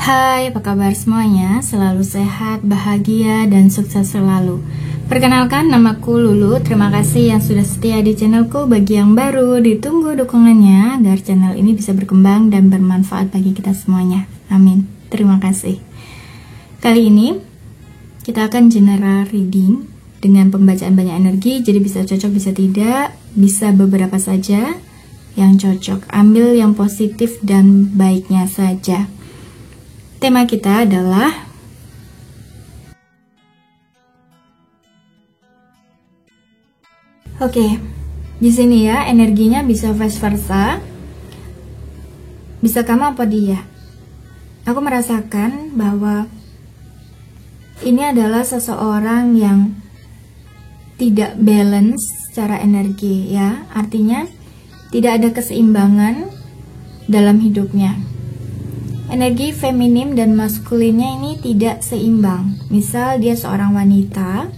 Hai, apa kabar semuanya? Selalu sehat, bahagia, dan sukses selalu. Perkenalkan, namaku Lulu. Terima kasih yang sudah setia di channelku. Bagi yang baru, ditunggu dukungannya agar channel ini bisa berkembang dan bermanfaat bagi kita semuanya. Amin. Terima kasih. Kali ini, kita akan general reading dengan pembacaan banyak energi. Jadi bisa cocok, bisa tidak, bisa beberapa saja yang cocok. Ambil yang positif dan baiknya saja. Tema kita adalah di sini ya, energinya bisa vice versa. Bisa kamu apa dia? Aku merasakan bahwa ini adalah seseorang yang tidak balance secara energi ya. Artinya tidak ada keseimbangan dalam hidupnya. Energi feminim dan maskulinnya ini tidak seimbang. Misal dia seorang wanita,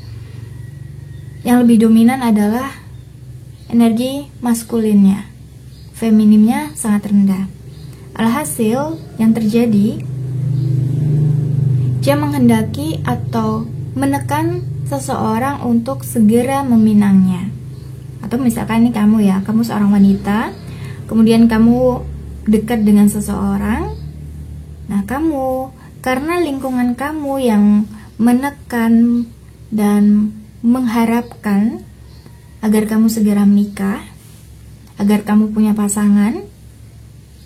yang lebih dominan adalah energi maskulinnya, feminimnya sangat rendah. Alhasil yang terjadi, dia menghendaki atau menekan seseorang untuk segera meminangnya. Atau misalkan ini kamu ya, kamu seorang wanita, kemudian kamu dekat dengan seseorang. Nah, kamu, karena lingkungan kamu yang menekan dan mengharapkan agar kamu segera menikah, agar kamu punya pasangan,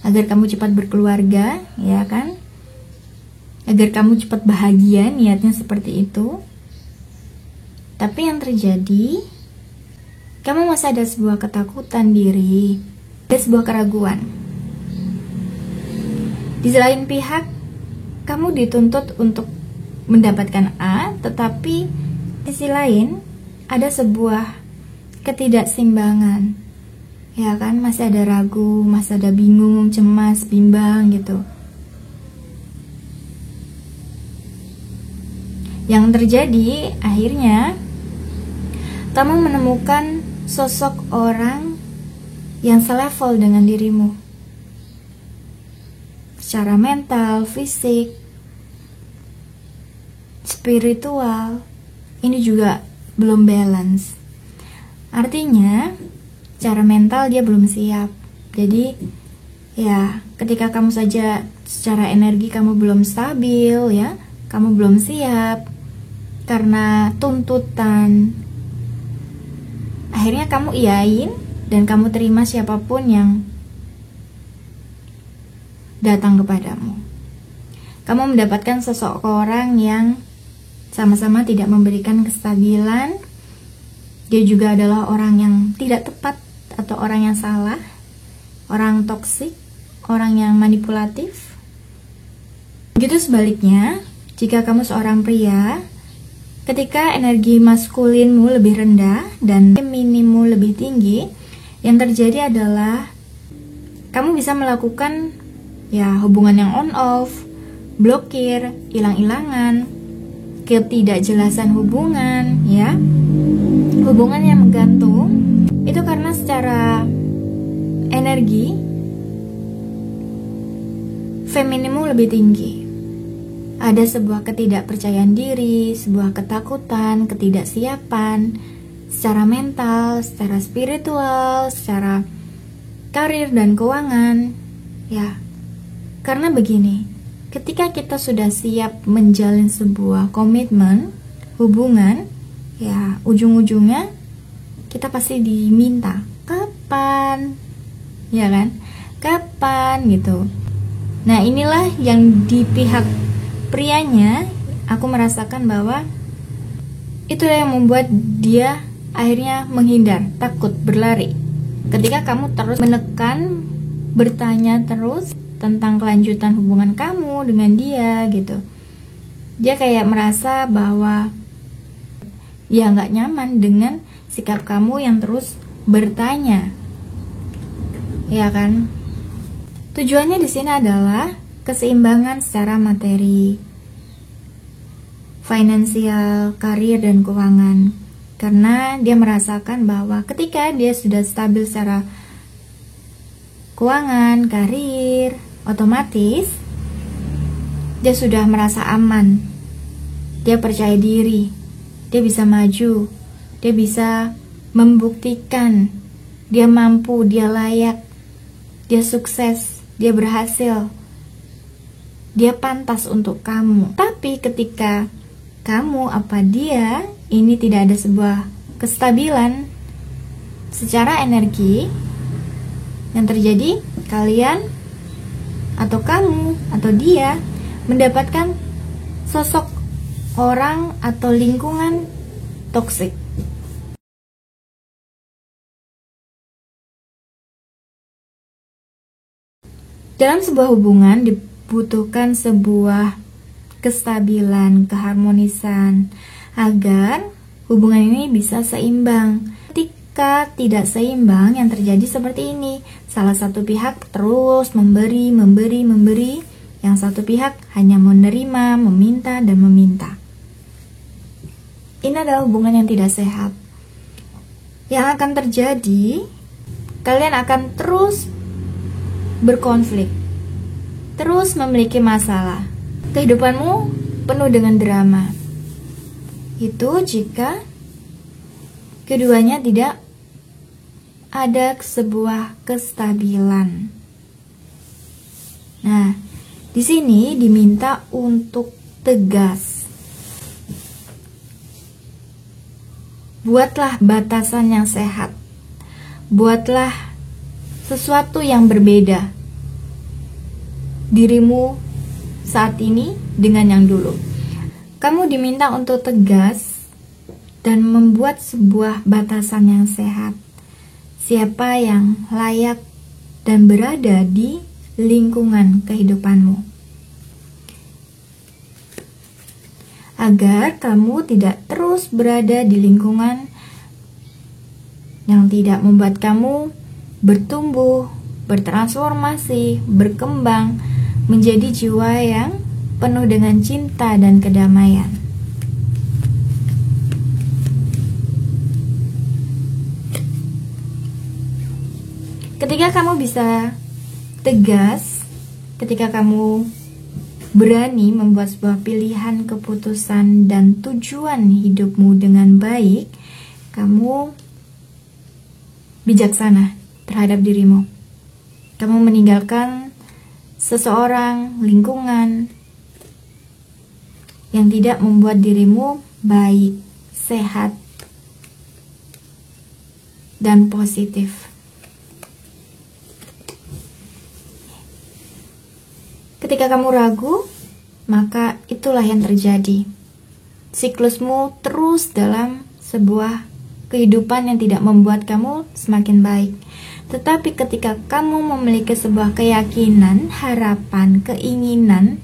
agar kamu cepat berkeluarga, ya kan? Agar kamu cepat bahagia, niatnya seperti itu. Tapi yang terjadi, kamu masih ada sebuah ketakutan diri, ada sebuah keraguan. Di lain pihak, kamu dituntut untuk mendapatkan A, tetapi di sisi lain ada sebuah ketidakseimbangan. Ya kan, masih ada ragu, masih ada bingung, cemas, bimbang gitu. Yang terjadi akhirnya kamu menemukan sosok orang yang selevel dengan dirimu. Secara mental, fisik, spiritual, ini juga belum balance. Artinya, secara mental dia belum siap. Jadi, ya, ketika kamu saja secara energi kamu belum stabil, ya, kamu belum siap karena tuntutan. Akhirnya kamu iyain dan kamu terima siapapun yang datang kepadamu. Kamu mendapatkan seseorang yang sama-sama tidak memberikan kestabilan. Dia juga adalah orang yang tidak tepat atau orang yang salah, orang toksik, orang yang manipulatif. Begitu sebaliknya, jika kamu seorang pria, ketika energi maskulinmu lebih rendah dan femininmu lebih tinggi, yang terjadi adalah kamu bisa melakukan ya hubungan yang on off, blokir, hilang-hilangan, ketidakjelasan hubungan, ya, hubungan yang menggantung. Itu karena secara energi femininmu lebih tinggi. Ada sebuah ketidakpercayaan diri, sebuah ketakutan, ketidaksiapan secara mental, secara spiritual, secara karir dan keuangan, ya. Karena begini, ketika kita sudah siap menjalin sebuah komitmen, hubungan, ya ujung-ujungnya kita pasti diminta, kapan? Ya kan? Kapan gitu. Nah, inilah yang di pihak prianya, aku merasakan bahwa itulah yang membuat dia akhirnya menghindar, takut, berlari. Ketika kamu terus menekan, bertanya terus tentang kelanjutan hubungan kamu dengan dia gitu, dia kayak merasa bahwa ya nggak nyaman dengan sikap kamu yang terus bertanya, ya kan? Tujuannya di sini adalah keseimbangan secara materi, finansial, karir dan keuangan. Karena dia merasakan bahwa ketika dia sudah stabil secara keuangan, karir, otomatis Dia sudah merasa aman, dia percaya diri, dia bisa maju, dia bisa membuktikan, dia mampu, dia layak, dia sukses, dia berhasil, dia pantas untuk kamu. Tapi ketika kamu apa dia, ini tidak ada sebuah kestabilan secara energi yang terjadi, kalian atau kamu atau dia mendapatkan sosok orang atau lingkungan toksik. Dalam sebuah hubungan dibutuhkan sebuah kestabilan, keharmonisan agar hubungan ini bisa seimbang. Ketika tidak seimbang, yang terjadi seperti ini. Salah satu pihak terus memberi, yang satu pihak hanya menerima, meminta, dan meminta. Ini adalah hubungan yang tidak sehat. Yang akan terjadi, kalian akan terus berkonflik, terus memiliki masalah. Kehidupanmu penuh dengan drama. Itu jika keduanya tidak ada sebuah kestabilan. Nah, di sini diminta untuk tegas. Buatlah batasan yang sehat. Buatlah sesuatu yang berbeda. Dirimu saat ini dengan yang dulu. Kamu diminta untuk tegas dan membuat sebuah batasan yang sehat. Siapa yang layak dan berada di lingkungan kehidupanmu, agar kamu tidak terus berada di lingkungan yang tidak membuat kamu bertumbuh, bertransformasi, berkembang menjadi jiwa yang penuh dengan cinta dan kedamaian. Ketika kamu bisa tegas, ketika kamu berani membuat sebuah pilihan, keputusan, dan tujuan hidupmu dengan baik, kamu bijaksana terhadap dirimu. Kamu meninggalkan seseorang, lingkungan yang tidak membuat dirimu baik, sehat, dan positif. Ketika kamu ragu, maka itulah yang terjadi. Siklusmu terus dalam sebuah kehidupan yang tidak membuat kamu semakin baik. Tetapi ketika kamu memiliki sebuah keyakinan, harapan, keinginan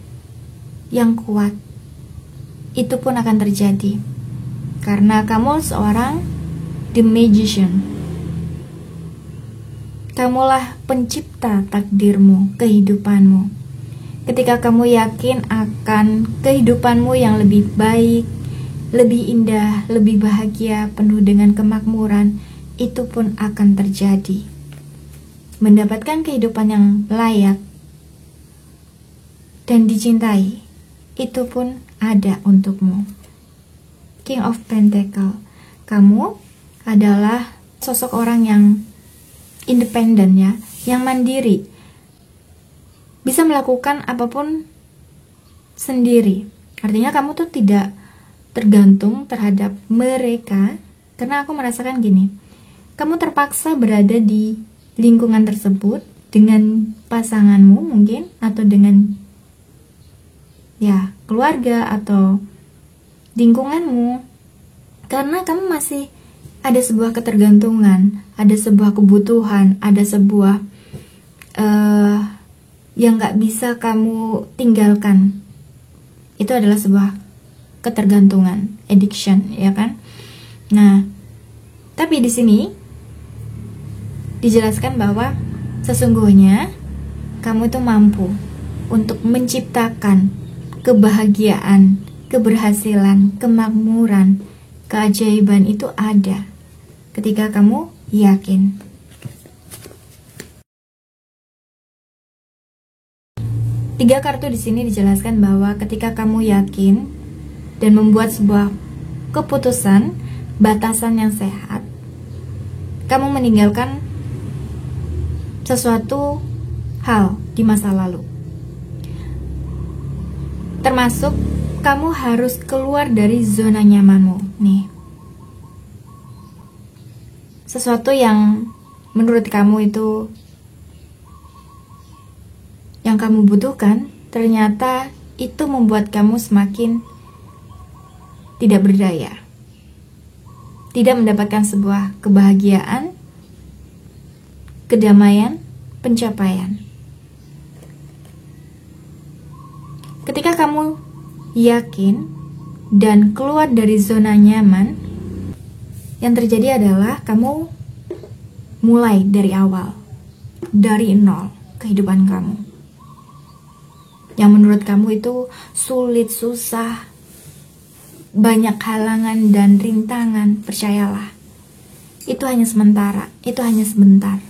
yang kuat, itu pun akan terjadi. Karena kamu seorang the magician. Kamulah pencipta takdirmu, kehidupanmu. Ketika kamu yakin akan kehidupanmu yang lebih baik, lebih indah, lebih bahagia, penuh dengan kemakmuran, itu pun akan terjadi. Mendapatkan kehidupan yang layak dan dicintai, itu pun ada untukmu. King of Pentacle, kamu adalah sosok orang yang independen ya, yang mandiri, bisa melakukan apapun sendiri. Artinya kamu tuh tidak tergantung terhadap mereka. Karena aku merasakan gini, kamu terpaksa berada di lingkungan tersebut dengan pasanganmu mungkin, atau dengan ya keluarga atau lingkunganmu, karena kamu masih ada sebuah ketergantungan, ada sebuah kebutuhan, ada sebuah yang gak bisa kamu tinggalkan. Itu adalah sebuah ketergantungan, addiction, ya kan? Nah, tapi di sini dijelaskan bahwa sesungguhnya kamu itu mampu untuk menciptakan kebahagiaan, keberhasilan, kemakmuran, keajaiban. Itu ada ketika kamu yakin. 3 kartu di sini dijelaskan bahwa ketika kamu yakin dan membuat sebuah keputusan, batasan yang sehat, kamu meninggalkan sesuatu hal di masa lalu. Termasuk kamu harus keluar dari zona nyamanmu nih. Sesuatu yang menurut kamu itu yang kamu butuhkan, ternyata itu membuat kamu semakin tidak berdaya, tidak mendapatkan sebuah kebahagiaan, kedamaian, pencapaian. Ketika kamu yakin dan keluar dari zona nyaman, yang terjadi adalah kamu mulai dari awal, dari nol kehidupan kamu. Yang menurut kamu itu sulit, susah, banyak halangan dan rintangan, percayalah. Itu hanya sementara, itu hanya sebentar.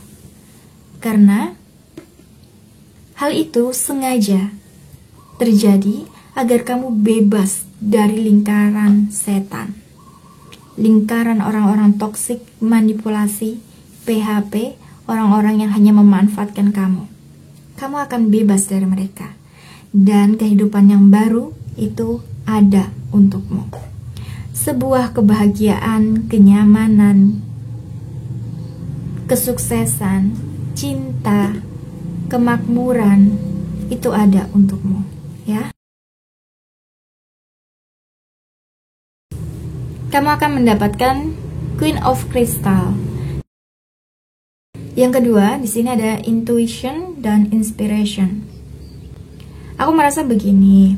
Karena hal itu sengaja terjadi agar kamu bebas dari lingkaran setan, lingkaran orang-orang toksik, manipulasi, PHP, orang-orang yang hanya memanfaatkan kamu. Kamu akan bebas dari mereka, dan kehidupan yang baru itu ada untukmu. Sebuah kebahagiaan, kenyamanan, kesuksesan, cinta, kemakmuran itu ada untukmu, ya. Kamu akan mendapatkan Queen of Crystal. Yang kedua, di sini ada intuition dan inspiration. Aku merasa begini,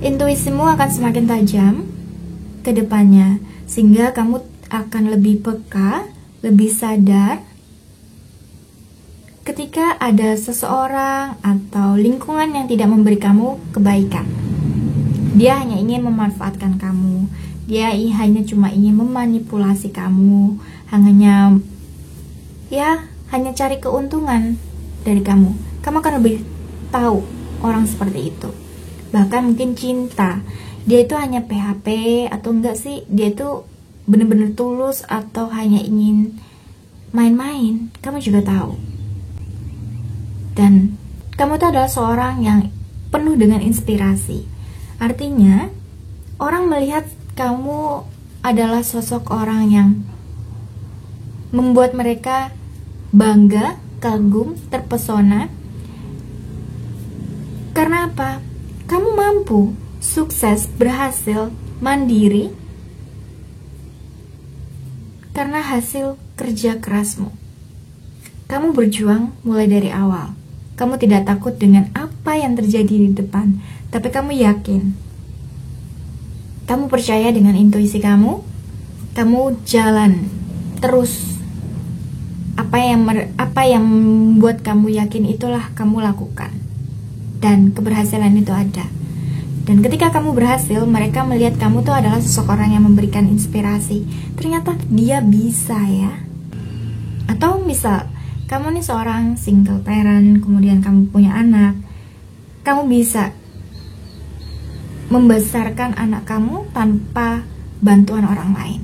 intuisimu akan semakin tajam ke depannya, sehingga kamu akan lebih peka, lebih sadar ketika ada seseorang atau lingkungan yang tidak memberi kamu kebaikan. Dia hanya ingin memanfaatkan kamu, dia hanya cuma ingin memanipulasi kamu, hanya cari keuntungan dari kamu. Kamu akan lebih tahu orang seperti itu. Bahkan mungkin cinta, dia itu hanya PHP atau enggak sih, dia itu benar-benar tulus atau hanya ingin main-main, kamu juga tahu. Dan kamu itu adalah seorang yang penuh dengan inspirasi. Artinya orang melihat kamu adalah sosok orang yang membuat mereka bangga, kagum, terpesona. Karena apa? Kamu mampu, sukses, berhasil, mandiri karena hasil kerja kerasmu. Kamu berjuang mulai dari awal. Kamu tidak takut dengan apa yang terjadi di depan, tapi kamu yakin. Kamu percaya dengan intuisi kamu. Kamu jalan terus. Apa yang membuat kamu yakin itulah kamu lakukan. Dan keberhasilan itu ada. Dan ketika kamu berhasil, mereka melihat kamu tuh adalah seseorang yang memberikan inspirasi. Ternyata dia bisa ya. Atau misal kamu nih seorang single parent, kemudian kamu punya anak, kamu bisa membesarkan anak kamu tanpa bantuan orang lain.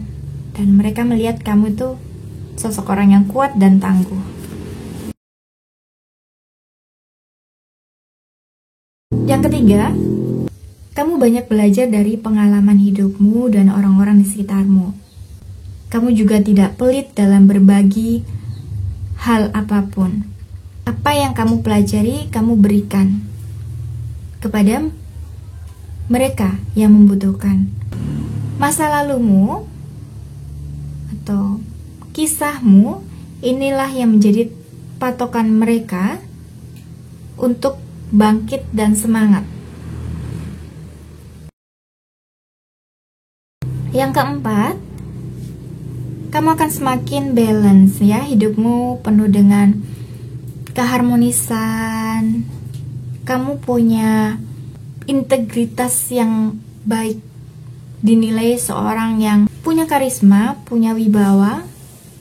Dan mereka melihat kamu itu sosok orang yang kuat dan tangguh. Yang ketiga, kamu banyak belajar dari pengalaman hidupmu dan orang-orang di sekitarmu. Kamu juga tidak pelit dalam berbagi hal apapun. Apa yang kamu pelajari, kamu berikan kepada mereka yang membutuhkan. Masa lalumu atau kisahmu, inilah yang menjadi patokan mereka untuk bangkit dan semangat. Yang keempat, kamu akan semakin balance ya, hidupmu penuh dengan keharmonisan. Kamu punya integritas yang baik, dinilai seorang yang punya karisma, punya wibawa,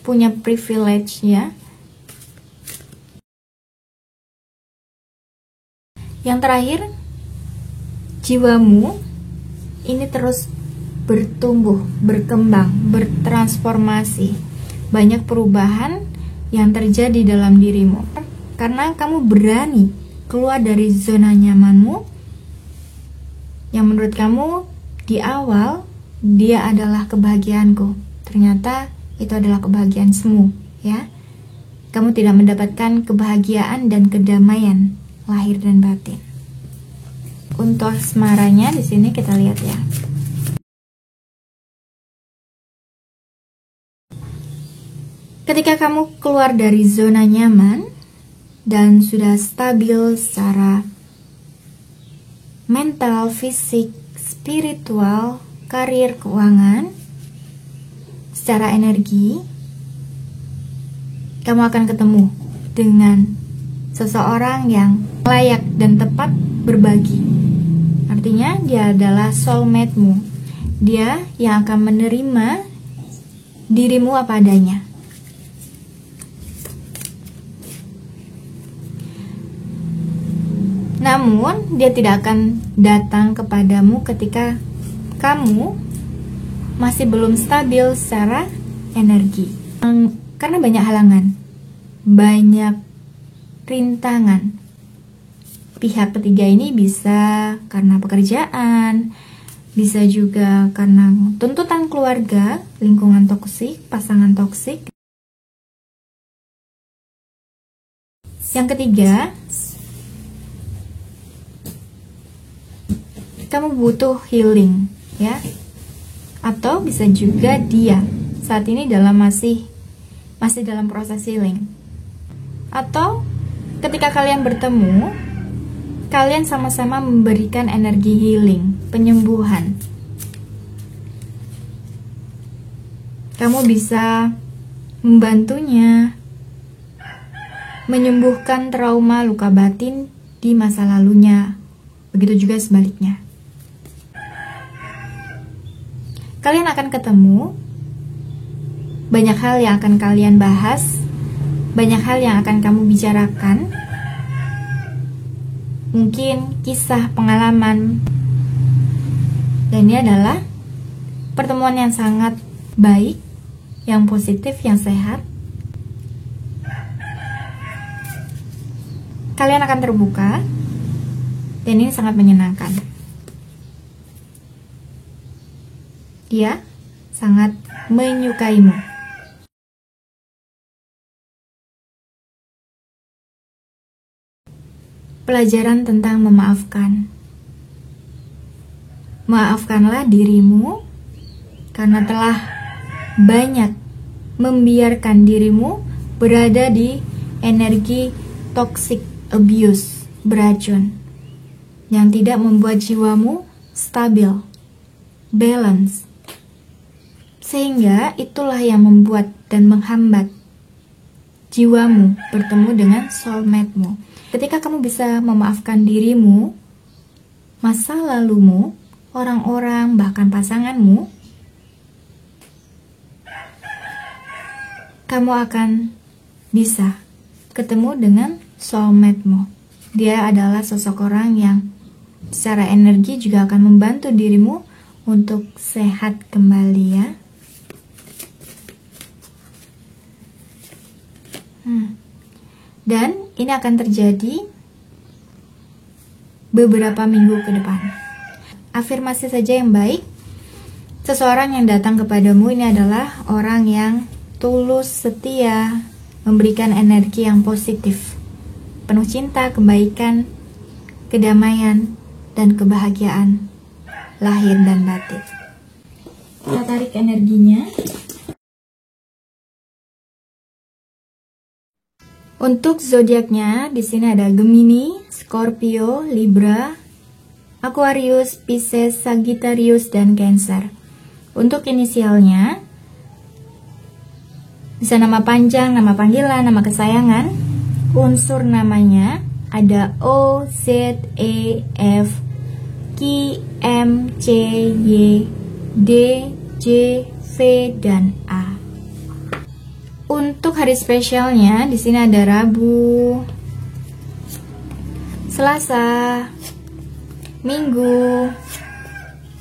punya privilege ya. Yang terakhir, jiwamu ini terus bertumbuh, berkembang, bertransformasi. Banyak perubahan yang terjadi dalam dirimu karena kamu berani keluar dari zona nyamanmu yang menurut kamu di awal dia adalah kebahagiaanku. Ternyata itu adalah kebahagiaan semu, ya. Kamu tidak mendapatkan kebahagiaan dan kedamaian lahir dan batin. Untuk asmaranya di sini kita lihat ya. Ketika kamu keluar dari zona nyaman dan sudah stabil secara mental, fisik, spiritual, karir, keuangan, secara energi, kamu akan ketemu dengan seseorang yang layak dan tepat berbagi. Artinya dia adalah soulmate-mu. Dia yang akan menerima dirimu apa adanya. Namun, dia tidak akan datang kepadamu ketika kamu masih belum stabil secara energi. Karena banyak halangan, banyak rintangan. Pihak ketiga ini bisa karena pekerjaan, bisa juga karena tuntutan keluarga, lingkungan toksik, pasangan toksik. Yang ketiga, kamu butuh healing, ya. Atau bisa juga dia saat ini masih dalam proses healing. Atau ketika kalian bertemu, kalian sama-sama memberikan energi healing, penyembuhan. Kamu bisa membantunya menyembuhkan trauma luka batin di masa lalunya. Begitu juga sebaliknya. Kalian akan ketemu, banyak hal yang akan kalian bahas, banyak hal yang akan kamu bicarakan, mungkin kisah, pengalaman. Dan ini adalah pertemuan yang sangat baik, yang positif, yang sehat. Kalian akan terbuka, dan ini sangat menyenangkan. Dia sangat menyukaimu. Pelajaran tentang memaafkan. Maafkanlah dirimu karena telah banyak membiarkan dirimu berada di energi toxic abuse, beracun, yang tidak membuat jiwamu stabil, balance. Sehingga itulah yang membuat dan menghambat jiwamu bertemu dengan soulmate-mu. Ketika kamu bisa memaafkan dirimu, masa lalumu, orang-orang, bahkan pasanganmu, kamu akan bisa ketemu dengan soulmate-mu. Dia adalah sosok orang yang secara energi juga akan membantu dirimu untuk sehat kembali, ya. Dan ini akan terjadi beberapa minggu ke depan. Afirmasi saja yang baik. Seseorang yang datang kepadamu ini adalah orang yang tulus, setia, memberikan energi yang positif, penuh cinta, kebaikan, kedamaian, dan kebahagiaan lahir dan batin. Kita tarik energinya. Untuk zodiaknya di sini ada Gemini, Scorpio, Libra, Aquarius, Pisces, Sagittarius, dan Cancer. Untuk inisialnya bisa nama panjang, nama panggilan, nama kesayangan. Unsur namanya ada O, Z, E, F, Q, M, C, Y, D, J, V, dan A. Untuk hari spesialnya di sini ada Rabu, Selasa, Minggu,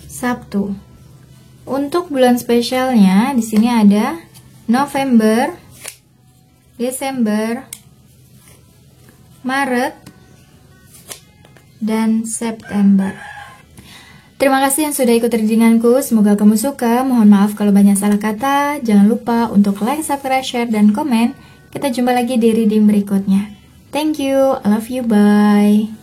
Sabtu. Untuk bulan spesialnya di sini ada November, Desember, Maret, dan September. Terima kasih yang sudah ikut readinganku. Semoga kamu suka. Mohon maaf kalau banyak salah kata. Jangan lupa untuk like, subscribe, share, dan komen. Kita jumpa lagi di reading berikutnya. Thank you. I love you. Bye.